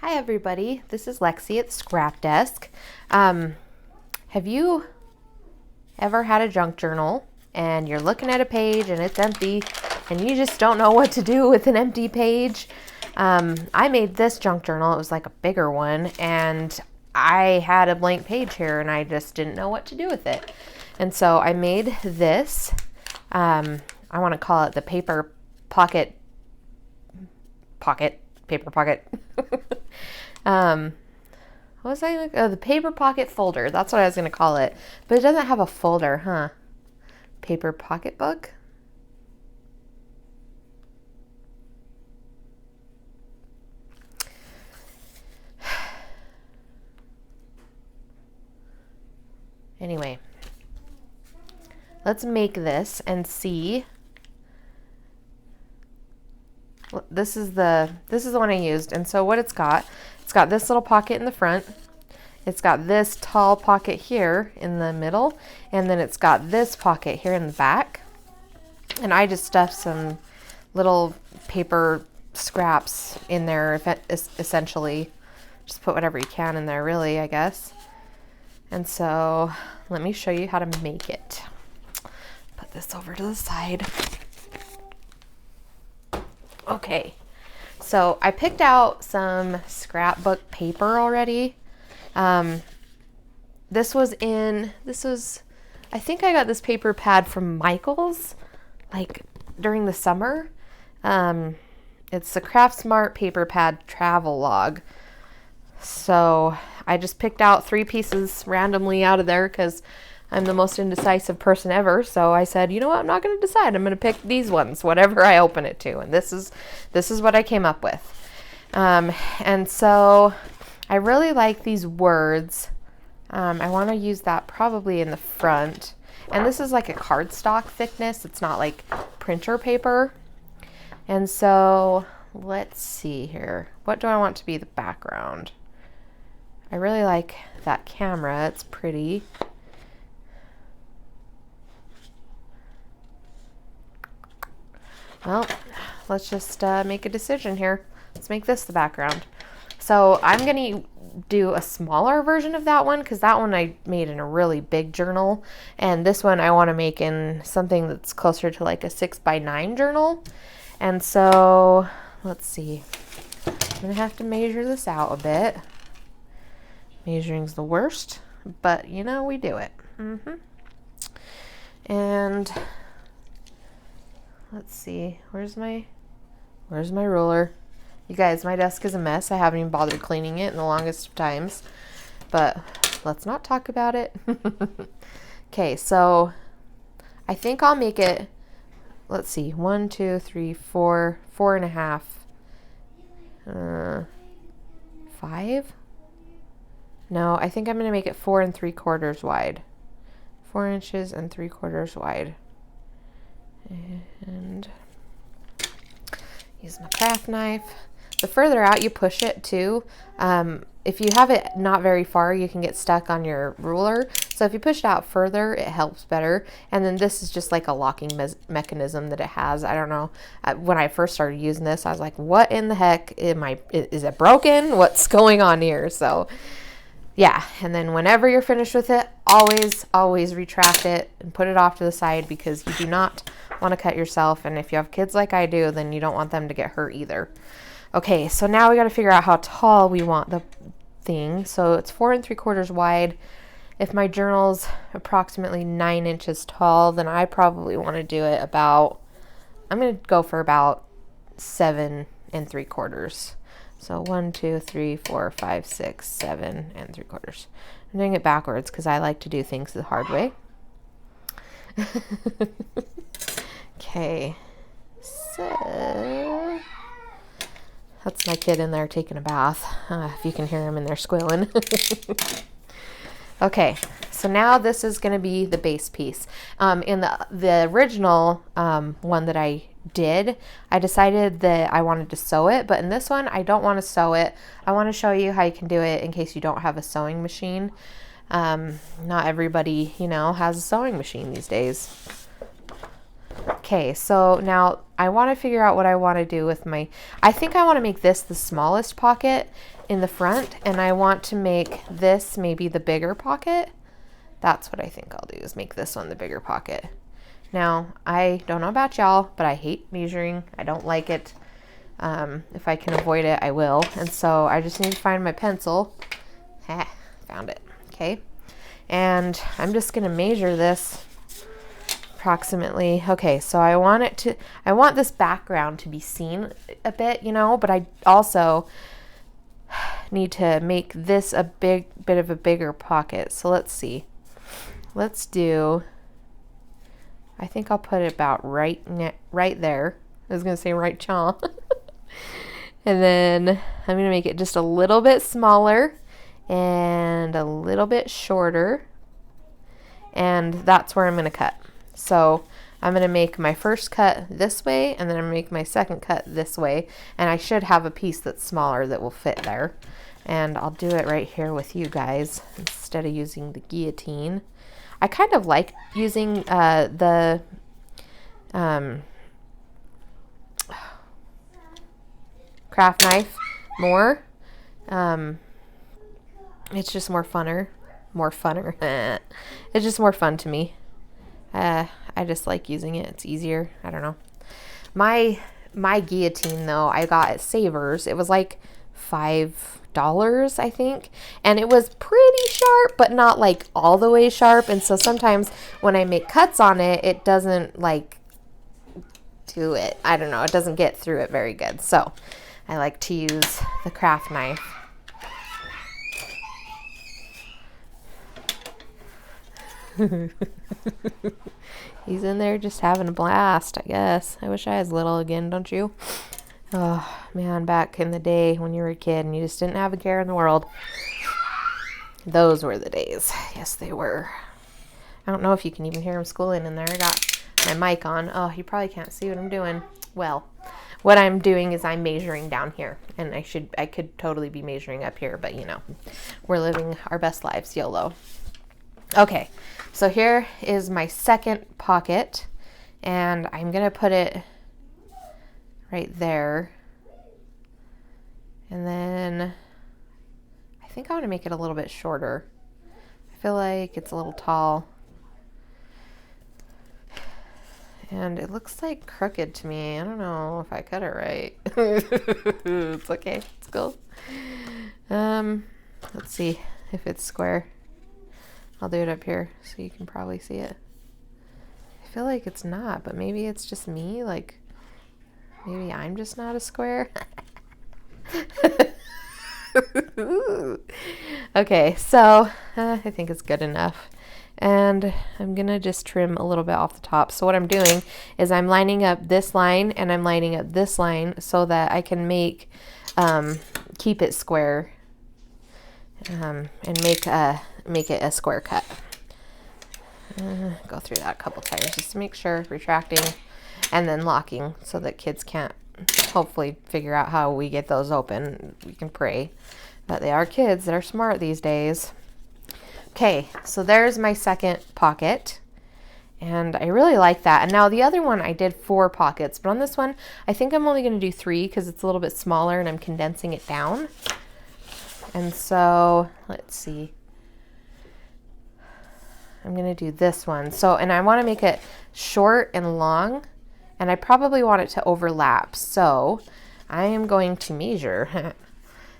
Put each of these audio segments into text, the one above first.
Hi everybody, this is Lexi at the Scrap Desk. Have you ever had a junk journal and you're looking at a page and it's empty and you just don't know what to do with an empty page? I made this junk journal. It was like a bigger one, and I had a blank page here and I just didn't know what to do with it. And so I made this. I want to call it the paper pocket. What was I gonna, oh, the paper pocket folder. That's what I was going to call it. But it doesn't have a folder, huh? Paper pocketbook? Anyway, let's make this and see. This is the one I used, and so what it's got this little pocket in the front, it's got this tall pocket here in the middle, and then it's got this pocket here in the back. And I just stuffed some little paper scraps in there, essentially. Just put whatever you can in there, really, I guess. And so let me show you how to make it. Put this over to the side. Okay, so I picked out some scrapbook paper already. I think I got this paper pad from Michael's, like during the summer. It's the Craft Smart paper pad travel log. So I just picked out 3 pieces randomly out of there because I'm the most indecisive person ever. So I said, you know what? I'm not going to decide. I'm going to pick these ones, whatever I open it to. And this is what I came up with. And so I really like these words. I want to use that probably in the front. And this is like a cardstock thickness. It's not like printer paper. And so let's see here. What do I want to be the background? I really like that camera. It's pretty. Well, let's just make a decision here. Let's make this the background. So I'm going to do a smaller version of that one because that one I made in a really big journal. And this one I want to make in something that's closer to like a 6x9 journal. And so let's see. I'm going to have to measure this out a bit. Measuring's the worst, but you know, we do it. And let's see, where's my ruler? You guys, my desk is a mess. I haven't even bothered cleaning it in the longest of times, but let's not talk about it. Okay, so I think I'll make it, let's see, 1, 2, 3, 4, 4.5, 5? No, I think I'm going to make it 4 3/4 wide. 4 inches and 3/4 wide. And use my craft knife. The further out you push it too, if you have it not very far, you can get stuck on your ruler. So if you push it out further, it helps better. And then this is just like a locking mechanism that it has. I don't know. When I first started using this, I was like, what in the heck is it broken? What's going on here? So yeah, and then whenever you're finished with it, always retract it and put it off to the side because you do not want to cut yourself. And if you have kids like I do, then you don't want them to get hurt either. Okay, so now we got to figure out how tall we want the thing. So it's 4 3/4 wide. If my journal's approximately 9 inches tall, then I probably want to do it about, I'm going to go for about 7 3/4. So 1, 2, 3, 4, 5, 6, 7 3/4. I'm doing it backwards because I like to do things the hard way. Okay, so that's my kid in there taking a bath. If you can hear him in there squealing. Okay, so now this is going to be the base piece. In the original one that I did, I decided that I wanted to sew it, but in this one I don't want to sew it. I want to show you how you can do it in case you don't have a sewing machine. Not everybody, has a sewing machine these days. Okay, so now I want to figure out what I want to do with my, I think I want to make this the smallest pocket in the front, and I want to make this maybe the bigger pocket. That's what I think I'll do, is make this one the bigger pocket. Now, I don't know about y'all, but I hate measuring. I don't like it. If I can avoid it, I will. And so I just need to find my pencil. Found it. Okay. And I'm just going to measure this approximately. Okay, so I want this background to be seen a bit, you know, but I also need to make this a bit of a bigger pocket. So let's see. Let's do, I think I'll put it about right there. I was going to say right chaw. And then I'm going to make it just a little bit smaller and a little bit shorter. And that's where I'm going to cut. So I'm going to make my first cut this way, and then I'm going to make my second cut this way. And I should have a piece that's smaller that will fit there. And I'll do it right here with you guys instead of using the guillotine. I kind of like using the craft knife more. It's just more funner. It's just more fun to me. I just like using it. It's easier. I don't know. My guillotine though, I got at Savers. It was like $5, I think, and it was pretty sharp, but not like all the way sharp. And so sometimes when I make cuts on it, it doesn't like do it. I don't know. It doesn't get through it very good. So I like to use the craft knife. He's in there just having a blast, I guess. I wish I was little again, don't you? Oh, man, back in the day when you were a kid and you just didn't have a care in the world. Those were the days. Yes, they were. I don't know if you can even hear him schooling in there. I got my mic on. Oh, you probably can't see what I'm doing. Well, what I'm doing is I'm measuring down here, and I could totally be measuring up here, but you know, we're living our best lives, YOLO. Okay, so here is my second pocket, and I'm going to put it right there. And then I think I want to make it a little bit shorter. I feel like it's a little tall. And it looks like crooked to me. I don't know if I cut it right. It's okay. It's cool. Let's see if it's square. I'll do it up here so you can probably see it. I feel like it's not, but maybe it's just me. Like, maybe I'm just not a square. Okay, so I think it's good enough. And I'm going to just trim a little bit off the top. So what I'm doing is I'm lining up this line and I'm lining up this line so that I can keep it square and make it a square cut. Go through that a couple times just to make sure, retracting and then locking so that kids can't hopefully figure out how we get those open. We can pray that they are kids that are smart these days. Okay, so there's my second pocket, and I really like that. And now the other one I did 4 pockets, but on this one I think I'm only going to do 3 because it's a little bit smaller and I'm condensing it down. And so let's see, I'm going to do this one. So, and I want to make it short and long, and I probably want it to overlap. So I am going to measure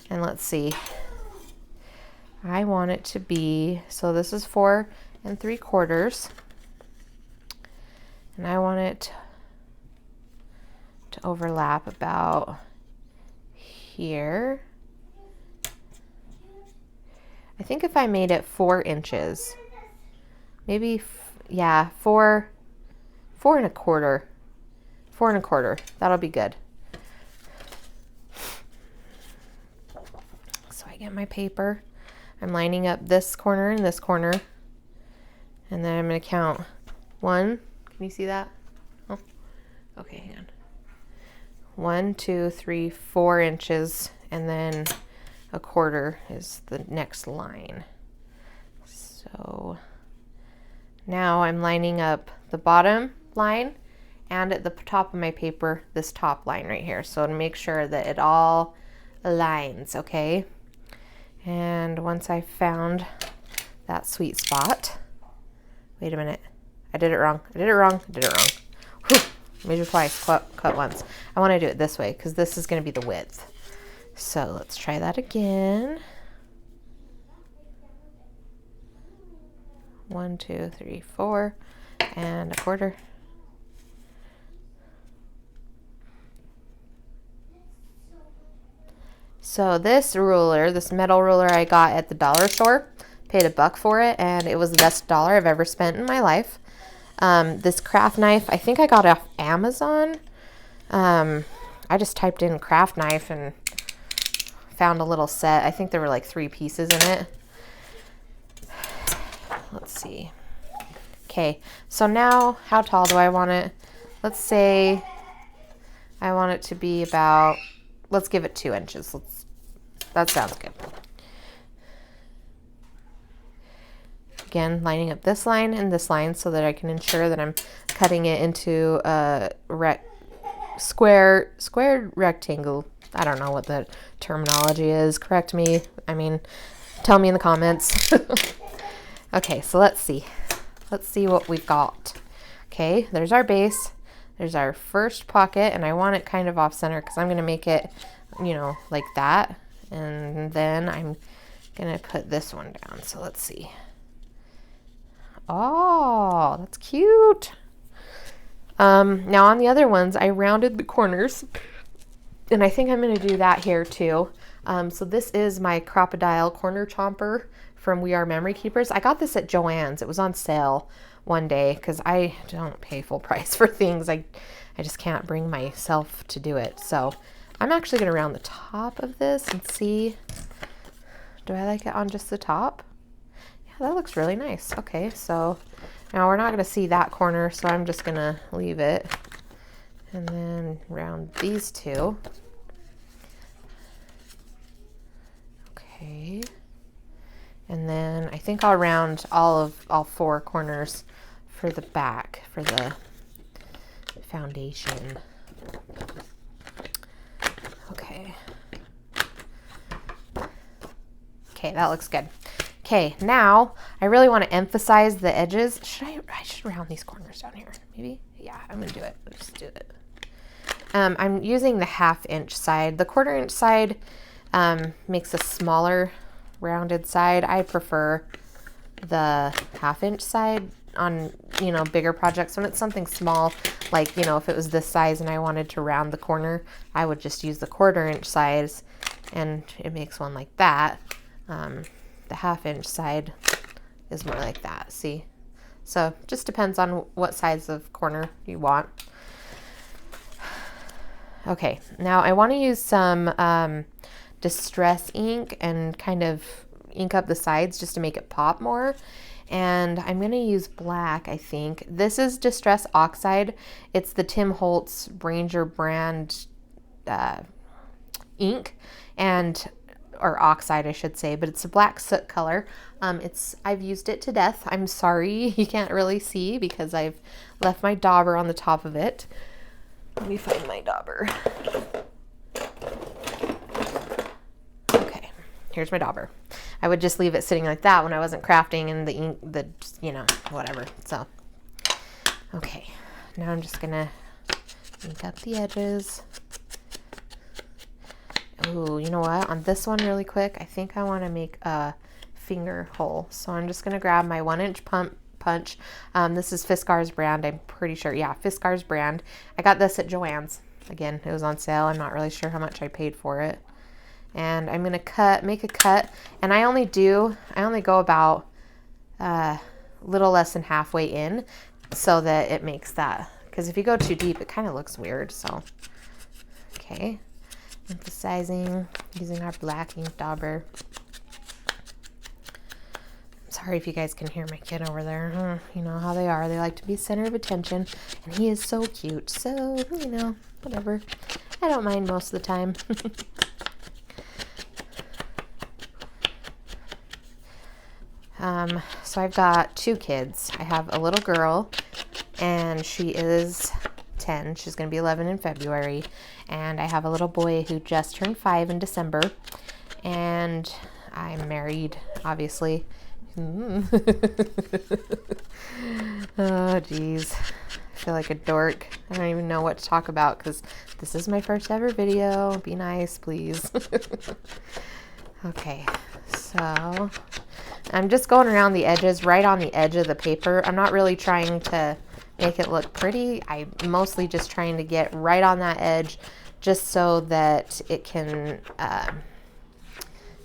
and let's see. I want it to be, so this is 4 3/4, and I want it to overlap about here. I think if I made it 4 inches, maybe, yeah, 4 1/4, 4 1/4, that'll be good. So I get my paper. I'm lining up this corner and this corner, and then I'm going to count 1. Can you see that? Oh, okay, hang on. 1, 2, 3, 4 inches, and then 1/4 is the next line. So now I'm lining up the bottom line and at the top of my paper, this top line right here. So to make sure that it all aligns, okay? And once I found that sweet spot, wait a minute, I did it wrong. Whew. Measure twice, cut once. I want to do it this way because this is going to be the width. So let's try that again. 1, 2, 3, 4, and 1/4. So this ruler, this metal ruler I got at the dollar store, paid $1 for it, and it was the best dollar I've ever spent in my life. This craft knife, I think I got it off Amazon. I just typed in craft knife and found a little set. I think there were like 3 pieces in it. Let's see. Okay, so now how tall do I want it? Let's say I want it to be about, let's give it 2 inches. That sounds good. Again, lining up this line and this line so that I can ensure that I'm cutting it into a squared rectangle. I don't know what the terminology is. Correct me. I mean, tell me in the comments. Okay, so let's see. Let's see what we've got. Okay, there's our base. There's our first pocket, and I want it kind of off center because I'm going to make it, you know, like that. And then I'm going to put this one down. So let's see. Oh, that's cute. Now on the other ones, I rounded the corners, and I think I'm going to do that here too. So this is my crocodile corner chomper from We Are Memory Keepers. I got this at Joann's. It was on sale one day because I don't pay full price for things. I just can't bring myself to do it. So I'm actually going to round the top of this and see, do I like it on just the top? Yeah, that looks really nice. Okay, so now we're not going to see that corner, so I'm just going to leave it and then round these 2. Okay. And then I think I'll round all 4 corners for the back, for the foundation. Okay. Okay, that looks good. Okay, now I really want to emphasize the edges. I should round these corners down here. Maybe? Yeah, I'm going to do it. Let's just do it. I'm using the 1/2 inch side. The 1/4 inch side makes a smaller rounded side. I prefer the 1/2 inch side on, you know, bigger projects. When it's something small, like, you know, if it was this size and I wanted to round the corner, I would just use the 1/4 inch size, and it makes one like that. The 1/2 inch side is more like that, see? So just depends on what size of corner you want. Okay, now I want to use some distress ink and kind of ink up the sides just to make it pop more. And I'm going to use black, I think. This is Distress Oxide. It's the Tim Holtz Ranger brand ink, or oxide, I should say, but it's a black soot color. I've used it to death. I'm sorry you can't really see because I've left my dauber on the top of it. Let me find my dauber. Okay, here's my dauber. I would just leave it sitting like that when I wasn't crafting, and the ink, you know, whatever. So, okay, now I'm just gonna ink up the edges. Ooh, you know what? On this one really quick, I think I want to make a finger hole. So I'm just gonna grab my 1-inch punch. This is Fiskars brand, I'm pretty sure. Yeah, Fiskars brand. I got this at Joann's. Again, it was on sale. I'm not really sure how much I paid for it. And I'm gonna make a cut, and I only go about little less than halfway in, so that it makes that, because if you go too deep, it kind of looks weird. So, okay, emphasizing using our black ink dauber. Sorry if you guys can hear my kid over there. You know how they are. They like to be center of attention, and he is so cute. So, you know, whatever. I don't mind most of the time. So I've got 2 kids. I have a little girl, and she is 10. She's going to be 11 in February. And I have a little boy who just turned 5 in December. And I'm married, obviously. Oh, geez. I feel like a dork. I don't even know what to talk about because this is my first ever video. Be nice, please. Okay, so I'm just going around the edges, right on the edge of the paper. I'm not really trying to make it look pretty. I'm mostly just trying to get right on that edge just so that it can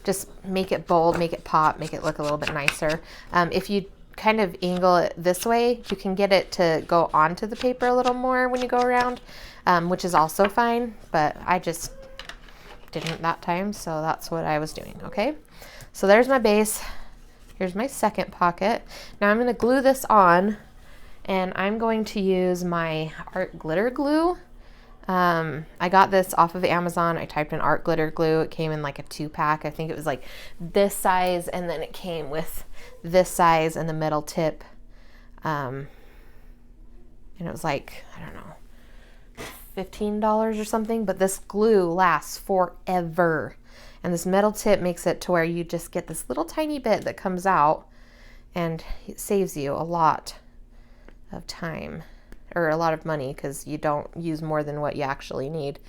just make it bold, make it pop, make it look a little bit nicer. If you kind of angle it this way, you can get it to go onto the paper a little more when you go around, which is also fine, but I just didn't that time, so that's what I was doing. Okay, so there's my base. Here's my second pocket. Now I'm going to glue this on, and I'm going to use my art glitter glue. I got this off of Amazon. I typed in art glitter glue. It came in like a 2-pack. I think it was like this size, and then it came with this size and the metal tip. And it was like, I don't know, $15 or something, but this glue lasts forever. And this metal tip makes it to where you just get this little tiny bit that comes out, and it saves you a lot of time. Or a lot of money because you don't use more than what you actually need.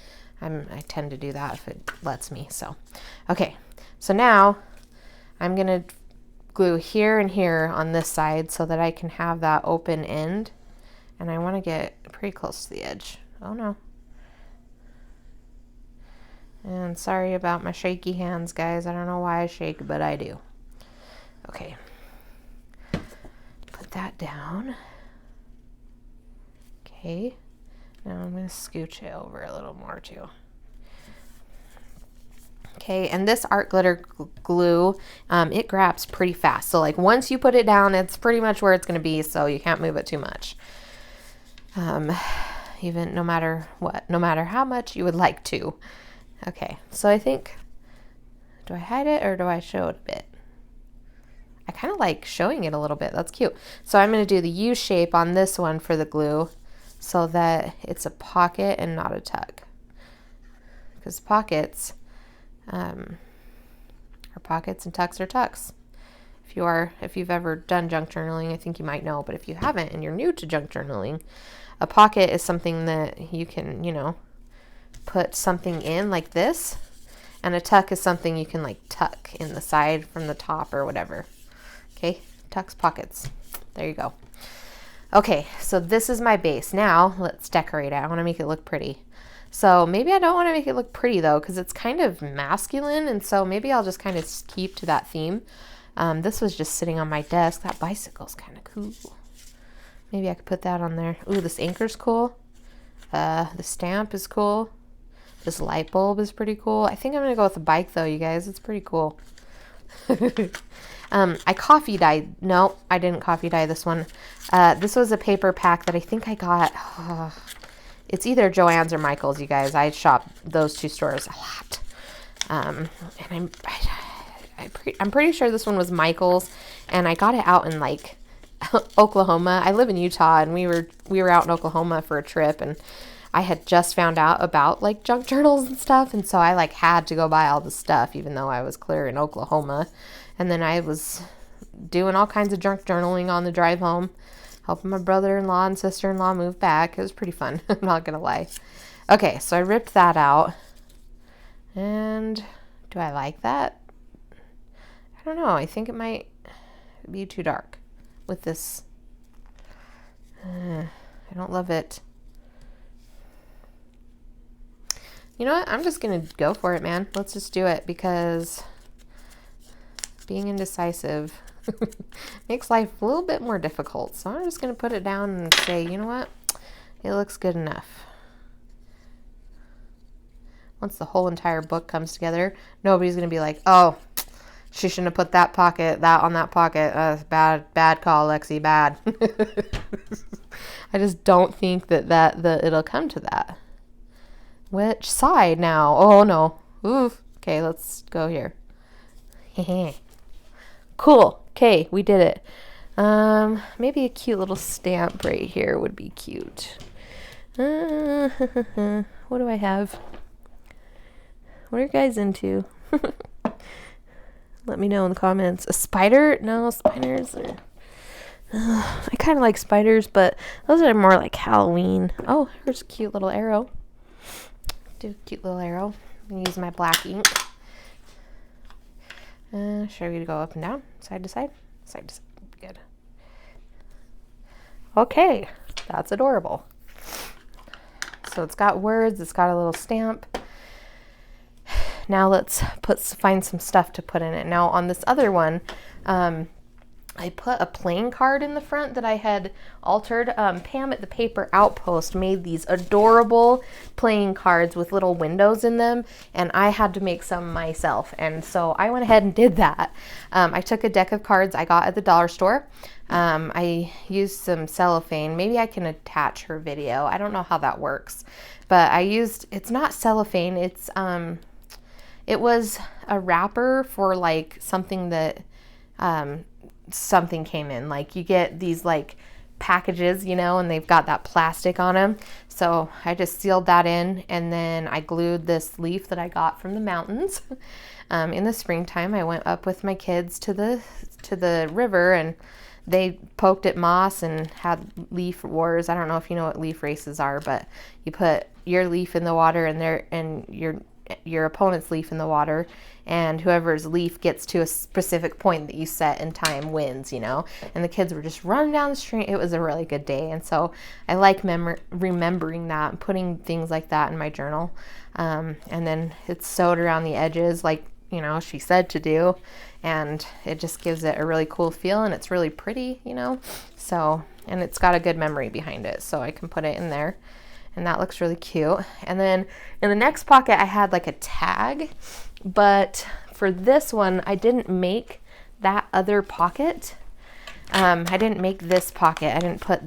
I tend to do that if it lets me. So, okay. So now I'm going to glue here and here on this side so that I can have that open end. And I want to get pretty close to the edge. Oh no. And sorry about my shaky hands, guys. I don't know why I shake, but I do. Okay. Put that down. Okay, now I'm going to scooch it over a little more too. Okay, and this art glitter glue, it grabs pretty fast. So like once you put it down, it's pretty much where it's going to be, so you can't move it too much. Even no matter what, no matter how much you would like to. Okay, so I think, do I hide it or do I show it a bit? I kind of like showing it a little bit. That's cute. So I'm going to do the U shape on this one for the glue, so that it's a pocket and not a tuck. Because pockets are pockets and tucks are tucks. If you've ever done junk journaling, I think you might know, but if you haven't and you're new to junk journaling, a pocket is something that you can, put something in like this, and a tuck is something you can like tuck in the side from the top or whatever. Okay, tucks, pockets. There you go. Okay, so this is my base. Now let's decorate it. I want to make it look pretty. So maybe I don't want to make it look pretty though, because it's kind of masculine, and so maybe I'll just kind of keep to that theme. This was just sitting on my desk. That bicycle's kind of cool. Maybe I could put that on there. Ooh, this anchor's cool. The stamp is cool. This light bulb is pretty cool. I think I'm gonna go with the bike though, you guys. It's pretty cool. I coffee dyed. No, I didn't coffee dye this one. This was a paper pack that I think I got. It's either Joann's or Michael's, you guys. I shop those two stores a lot. And I'm pretty sure this one was Michael's, and I got it out in like Oklahoma. I live in Utah, and we were out in Oklahoma for a trip, and I had just found out about like junk journals and stuff, and so I like had to go buy all the stuff, even though I was clear in Oklahoma. And then I was doing all kinds of junk journaling on the drive home, helping my brother-in-law and sister-in-law move back. It was pretty fun. I'm not gonna lie. Okay, so I ripped that out, and do I like that? I don't know. I think it might be too dark with this. I don't love it. You know what? I'm just going to go for it, man. Let's just do it, because being indecisive makes life a little bit more difficult. So I'm just going to put it down and say, you know what? It looks good enough. Once the whole entire book comes together, nobody's going to be like, oh, she shouldn't have put that on that pocket. Bad call, Lexi, bad. I just don't think that it'll come to that. Which side now? Oh no. Oof. Okay, let's go here. Cool. Okay, we did it. Maybe a cute little stamp right here would be cute. What do I have? What are you guys into? Let me know in the comments. A spider? No, spiders are... I kind of like spiders, but those are more like Halloween. Oh, here's a cute little arrow. Do a cute little arrow. I'm going to use my black ink. Should we go up and down? Side to side? Side to side. Good. Okay, that's adorable. So it's got words. It's got a little stamp. Now let's find some stuff to put in it. Now on this other one, I put a playing card in the front that I had altered. Pam at the Paper Outpost made these adorable playing cards with little windows in them, and I had to make some myself. And so I went ahead and did that. I took a deck of cards I got at the dollar store. I used some cellophane. Maybe I can attach her video. I don't know how that works, but it's not cellophane. It was a wrapper for like something that, something came in. Like you get these like packages, you know, and they've got that plastic on them. So I just sealed that in, and then I glued this leaf that I got from the mountains. In the springtime, I went up with my kids to the river, and they poked at moss and had leaf wars. I don't know if you know what leaf races are, but you put your leaf in the water and your opponent's leaf in the water, and whoever's leaf gets to a specific point that you set in time wins, you know. And the kids were just running down the street. It was a really good day, and so I like remembering that and putting things like that in my journal. And then it's sewed around the edges like, you know, she said to do, and it just gives it a really cool feel, and it's really pretty, you know. So, and it's got a good memory behind it, so I can put it in there. And that looks really cute. And then in the next pocket, I had like a tag, but for this one, I didn't make that other pocket. I didn't make this pocket. I didn't put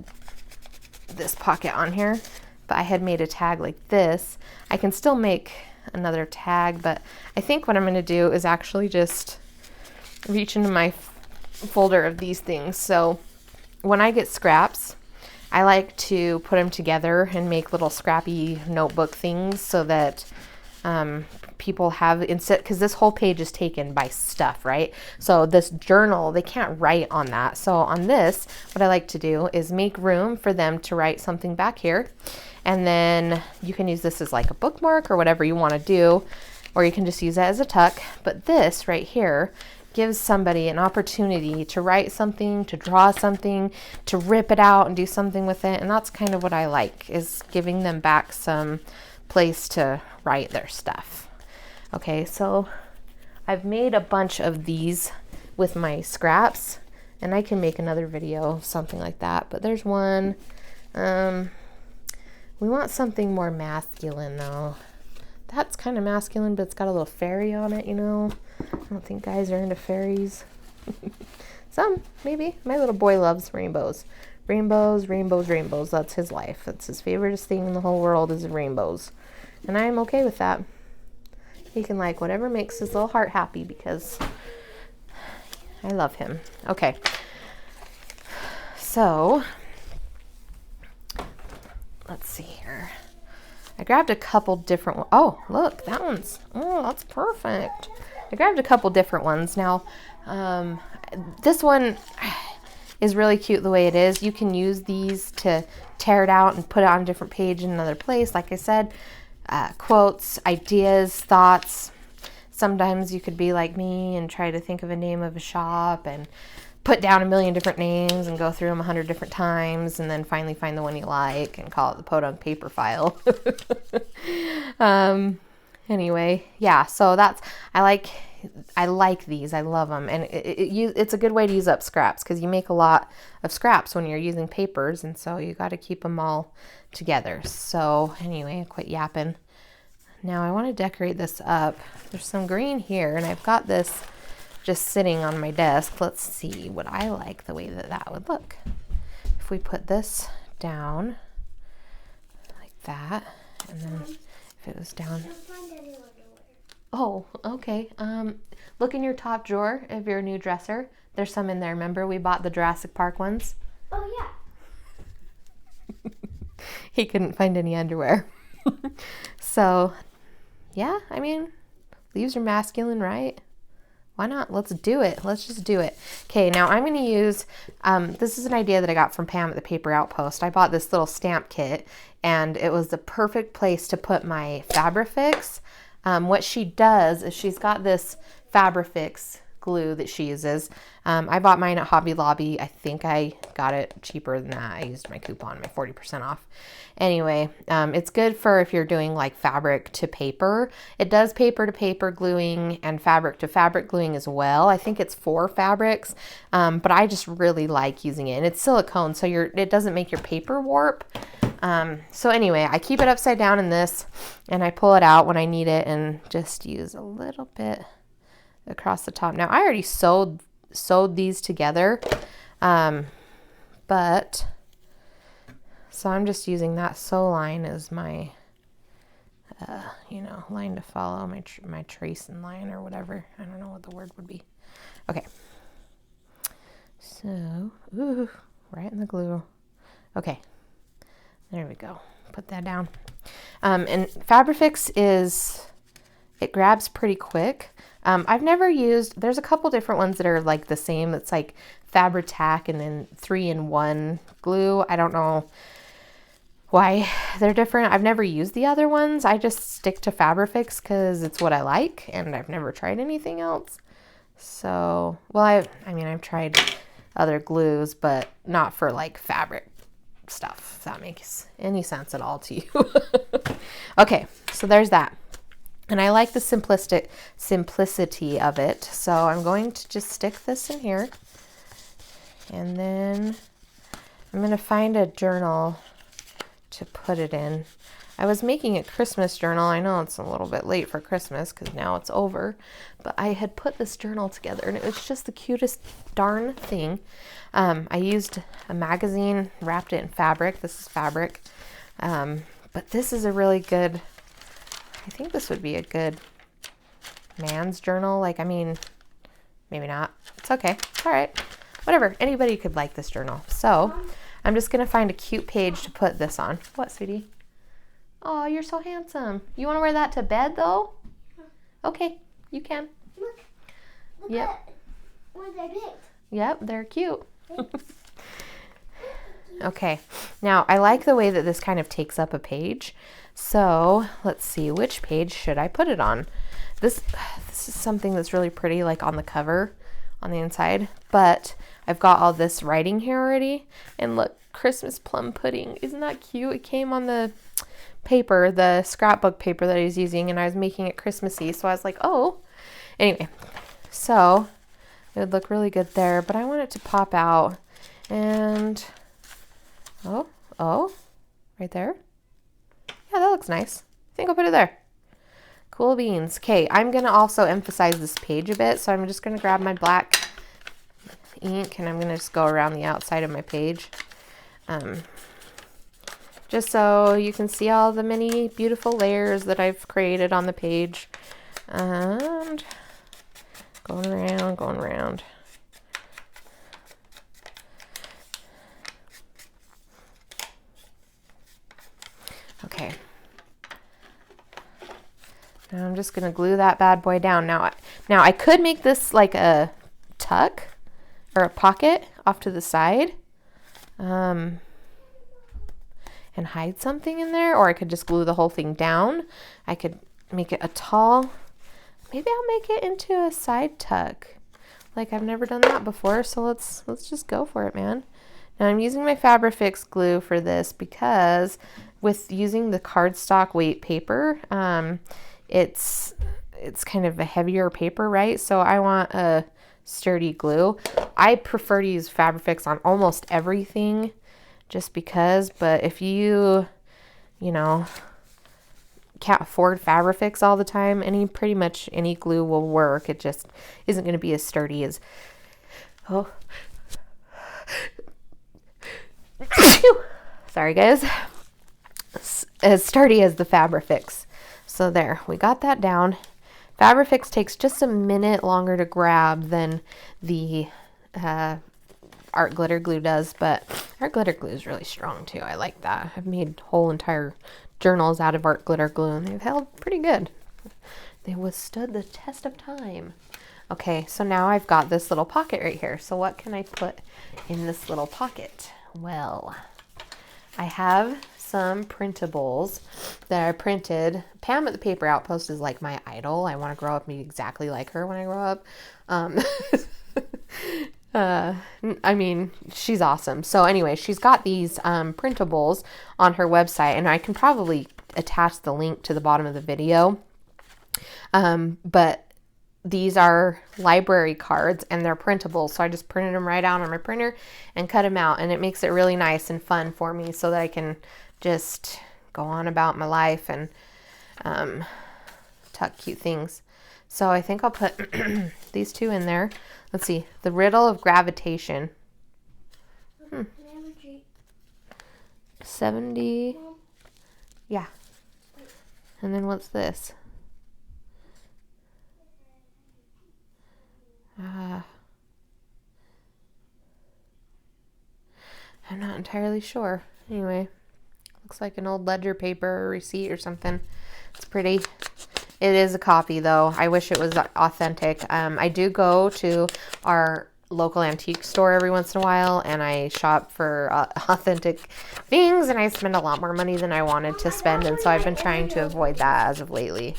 this pocket on here, but I had made a tag like this. I can still make another tag, but I think what I'm going to do is actually just reach into my folder of these things. So when I get scraps, I like to put them together and make little scrappy notebook things so that people have, instead, because this whole page is taken by stuff, right? So this journal, they can't write on that. So on this, what I like to do is make room for them to write something back here. And then you can use this as like a bookmark or whatever you want to do, or you can just use it as a tuck. But this right here gives somebody an opportunity to write something, to draw something, to rip it out and do something with it. And that's kind of what I like, is giving them back some place to write their stuff. Okay, so I've made a bunch of these with my scraps, and I can make another video, something like that. But there's one. We want something more masculine though. That's kind of masculine, but it's got a little fairy on it, you know. I don't think guys are into fairies. Some, maybe. My little boy loves rainbows. Rainbows, rainbows, rainbows. That's his life. That's his favorite thing in the whole world is rainbows. And I'm okay with that. He can like whatever makes his little heart happy, because I love him. Okay. So, let's see here. I grabbed a couple different ones. Oh, look, that one's, oh, that's perfect. I grabbed a couple different ones. Now, this one is really cute the way it is. You can use these to tear it out and put it on a different page in another place. Like I said, quotes, ideas, thoughts. Sometimes you could be like me and try to think of a name of a shop and put down 1,000,000 different names and go through them 100 different times, and then finally find the one you like and call it the Podunk paper file. Anyway, yeah, so that's, I like these. I love them. And it's a good way to use up scraps, because you make a lot of scraps when you're using papers, and so you got to keep them all together. So anyway, I quit yapping. Now I want to decorate this up. There's some green here, and I've got this just sitting on my desk. Let's see what I like, the way that that would look. If we put this down like that, and then if it was down. Oh, okay. Look in your top drawer of your new dresser. There's some in there. Remember we bought the Jurassic Park ones? Oh, yeah. he couldn't find any underwear. So, yeah, I mean, leaves are masculine, right? Why not? Let's do it. Let's just do it. Okay, now I'm going to use, this is an idea that I got from Pam at the Paper Outpost. I bought this little stamp kit, and it was the perfect place to put my Fabrifix. What she does is she's got this Fabrifix glue that she uses. I bought mine at Hobby Lobby. I think I got it cheaper than that. I used my coupon, my 40% off. Anyway, it's good for if you're doing like fabric to paper. It does paper to paper gluing and fabric to fabric gluing as well. I think it's 4 fabrics, but I just really like using it. And it's silicone, so it doesn't make your paper warp. So anyway, I keep it upside down in this, and I pull it out when I need it and just use a little bit across the top. Now I already sewed these together, but so I'm just using that sew line as my line to follow, my tracing line or whatever. I don't know what the word would be. Okay, so right in the glue. Okay, there we go. Put that down. And Fabrifix it grabs pretty quick. I've never used, there's a couple different ones that are like the same. It's like Fabri-Tac and then 3-in-1 glue. I don't know why they're different. I've never used the other ones. I just stick to Fabrifix because it's what I like, and I've never tried anything else. So, well, I've tried other glues, but not for like fabric stuff, if that makes any sense at all to you. Okay, so there's that. And I like the simplicity of it. So I'm going to just stick this in here. And then I'm going to find a journal to put it in. I was making a Christmas journal. I know it's a little bit late for Christmas because now it's over. But I had put this journal together, and it was just the cutest darn thing. I used a magazine, wrapped it in fabric. This is fabric. But this is a really good... I think this would be a good man's journal. Like, I mean, maybe not. It's okay. It's all right. Whatever. Anybody could like this journal. So I'm just going to find a cute page to put this on. What, sweetie? Oh, you're so handsome. You want to wear that to bed, though? Okay, you can. Look yep. at what I picked. Yep, they're cute. Okay. Now, I like the way that this kind of takes up a page. So let's see, which page should I put it on? This is something that's really pretty, like on the cover, on the inside. But I've got all this writing here already. And look, Christmas plum pudding. Isn't that cute? It came on the paper, the scrapbook paper that I was using, and I was making it Christmassy. So I was like, oh. Anyway, so it would look really good there. But I want it to pop out. And, oh, right there. Yeah, that looks nice. I think I'll put it there. Cool beans. Okay, I'm going to also emphasize this page a bit. So I'm just going to grab my black ink and I'm going to just go around the outside of my page. Just so you can see all the many beautiful layers that I've created on the page. And going around. Okay. Now I'm just going to glue that bad boy down. Now I could make this like a tuck or a pocket off to the side and hide something in there, or I could just glue the whole thing down. I could make it a tall, maybe I'll make it into a side tuck. Like, I've never done that before, so let's just go for it, man. Now I'm using my Fabrifix glue for this because with using the cardstock weight paper, it's kind of a heavier paper, right? So I want a sturdy glue. I prefer to use Fabrifix on almost everything just because, but if you can't afford Fabrifix all the time, pretty much any glue will work. It just isn't going to be as sturdy as, sorry guys, as sturdy as the Fabrifix. So there, we got that down. Fabrifix takes just a minute longer to grab than the art glitter glue does, but Art glitter glue is really strong too. I like that. I've made whole entire journals out of art glitter glue and they've held pretty good. They withstood the test of time. Okay, so now I've got this little pocket right here. So what can I put in this little pocket? Well, I have some printables that I printed. Pam at the Paper Outpost is like my idol. I want to grow up and be exactly like her when I grow up. I mean, she's awesome. So anyway, she's got these printables on her website, and I can probably attach the link to the bottom of the video. But these are library cards and they're printable. So I just printed them right out on my printer and cut them out, and it makes it really nice and fun for me so that I can just go on about my life and tuck cute things. So I think I'll put these two in there. Let's see. The Riddle of Gravitation. 70. Yeah. And then what's this? I'm not entirely sure. Anyway, looks like an old ledger paper or receipt or something. It's pretty. It is a copy though. I wish it was authentic. I do go to our local antique store every once in a while and I shop for authentic things, and I spend a lot more money than I wanted to spend, and so I've been trying to avoid that as of lately.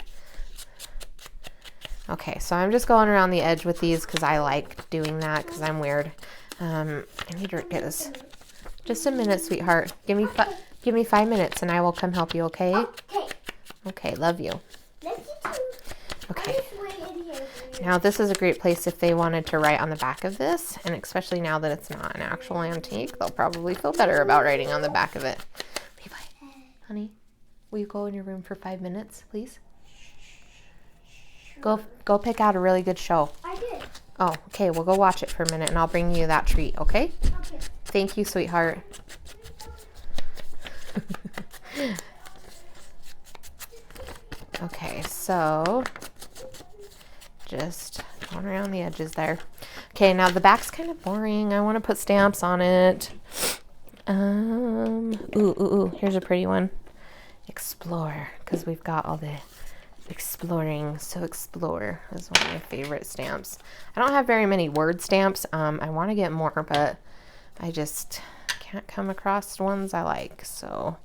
Okay, so I'm just going around the edge with these because I like doing that because I'm weird. I need to get this. Just a minute, sweetheart. Give me 5 minutes and I will come help you, okay? Okay. Okay, love you. Love you too. Okay. Now this is a great place if they wanted to write on the back of this, and especially now that it's not an actual antique, they'll probably feel better about writing on the back of it. Levi, honey, will you go in your room for 5 minutes, please? Go pick out a really good show. I did. Oh, okay. We'll go watch it for a minute and I'll bring you that treat, okay? Okay. Thank you, sweetheart. Okay, so just going around the edges there. Okay, now the back's kind of boring. I want to put stamps on it. Ooh, here's a pretty one. Explore, because we've got all the exploring. So explore is one of my favorite stamps. I don't have very many word stamps. I want to get more, but I just can't come across ones I like. So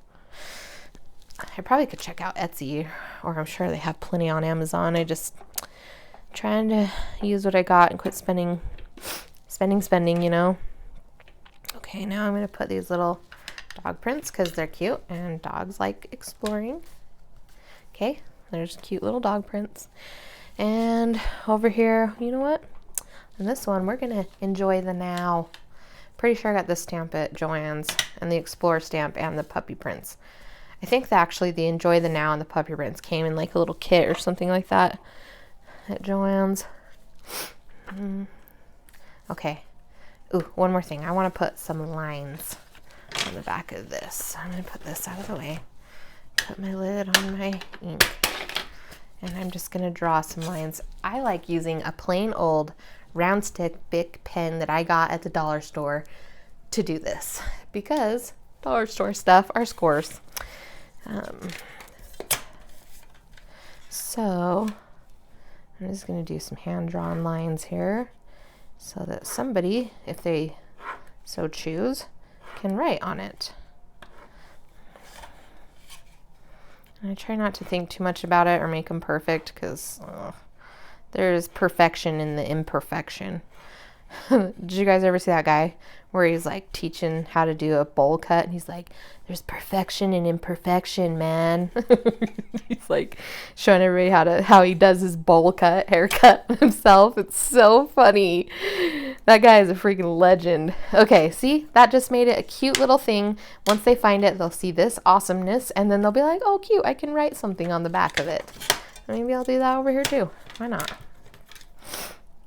I probably could check out Etsy, or I'm sure they have plenty on Amazon. I just trying to use what I got and quit spending, you know. Okay, now I'm going to put these little dog prints because they're cute and dogs like exploring. Okay, there's cute little dog prints. And over here, you know what? On this one, we're going to enjoy the now. Pretty sure I got this stamp at Joann's, and the Explore stamp and the puppy prints. I think that actually the Enjoy the Now and the puppy prints came in like a little kit or something like that at Joann's. Okay. Ooh, one more thing. I want to put some lines on the back of this. I'm going to put this out of the way. Put my lid on my ink. And I'm just going to draw some lines. I like using a plain old round stick Bic pen that I got at the dollar store to do this, because dollar store stuff are scores. So I'm just going to do some hand-drawn lines here so that somebody, if they so choose, can write on it. And I try not to think too much about it or make them perfect, because there's perfection in the imperfection. Did you guys ever see that guy where he's like teaching how to do a bowl cut, and he's like, there's perfection in imperfection, man. He's like showing everybody how he does his bowl cut haircut himself. It's so funny. That guy is a freaking legend. Okay, see, that just made it a cute little thing. Once they find it, they'll see this awesomeness, and then they'll be like, oh cute, I can write something on the back of it. Maybe I'll do that over here too. Why not?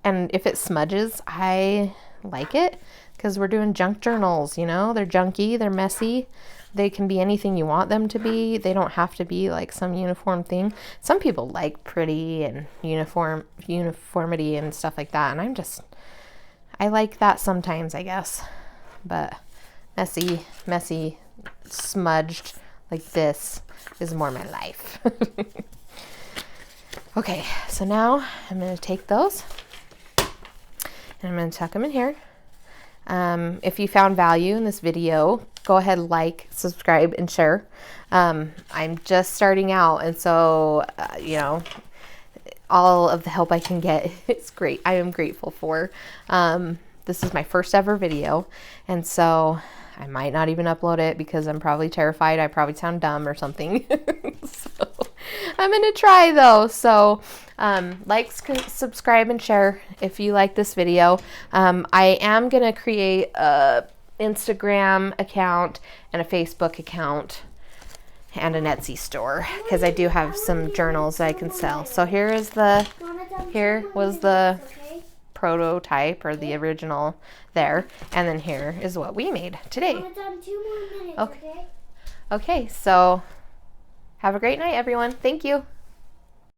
And if it smudges, I like it, because we're doing junk journals, you know? They're junky, they're messy. They can be anything you want them to be. They don't have to be like some uniform thing. Some people like pretty and uniformity and stuff like that. And I like that sometimes, I guess. But messy, smudged like this is more my life. Okay, so now I'm going to take those and I'm going to tuck them in here. If you found value in this video, go ahead, like, subscribe, and share. I'm just starting out, and so, all of the help I can get is great. I am grateful for. This is my first ever video, and so I might not even upload it because I'm probably terrified. I probably sound dumb or something. So I'm going to try though. So like, subscribe, and share if you like this video. I am going to create a Instagram account and a Facebook account and an Etsy store because I do have some journals I can sell. So here was the prototype or the original there, and then here is what we made today. Okay, so have a great night, everyone. Thank you.